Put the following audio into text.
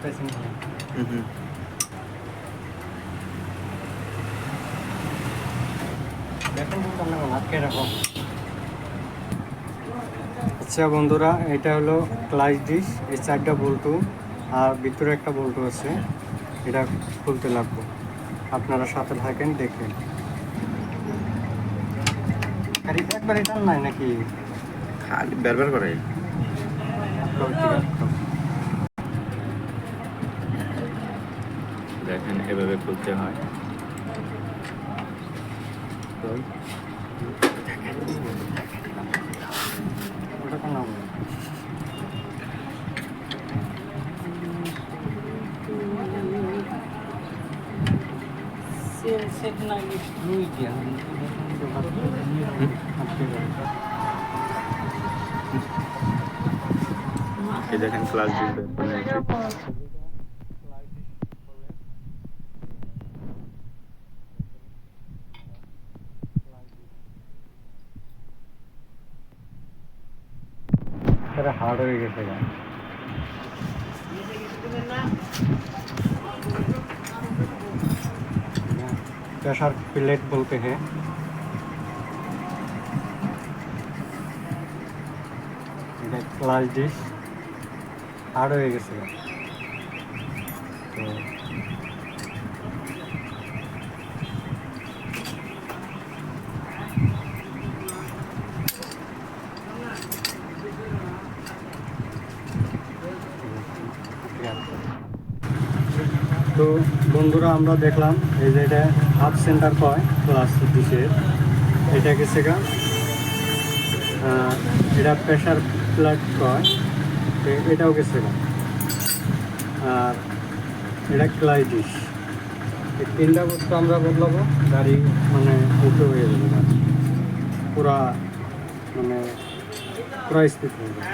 পাইছেন দেখেন আটকে রাখো। আচ্ছা বন্ধুরা, এটা হলো ক্লাচ ডিশ, এই 4টা বল্টু আর ভিতরে একটা বল্টু আছে, এটা খুলতে লাগবে। আপনারা সাথে থাকেন, দেখেন। একবার এটা নাই নাকি খালি বেরবার করে দেখেন এভাবে খুলতে হয়। ওটা কেন এই দেখেন ক্লাস এটা হার্ড হয়ে গেছে। प्रेशर प्लेट बोलते हैं। এটা ক্লাস ডিশ হার্ড হয়ে গেছে তো বন্ধুরা, আমরা দেখলাম এই যে এটা হাফ সেন্টার কয় ক্লাস ডিশের, এটা গেছে গা, এটা প্রেশার প্লেট কয়, এটাও গেছে গা, আর এটা ক্লাস ডিশ। এই 3টা বস্তু আমরা বদলাবো, গাড়ি মানে উল্টো হয়ে যাবে না, পুরা মানে পুরা স্পিড হয়ে যাবে।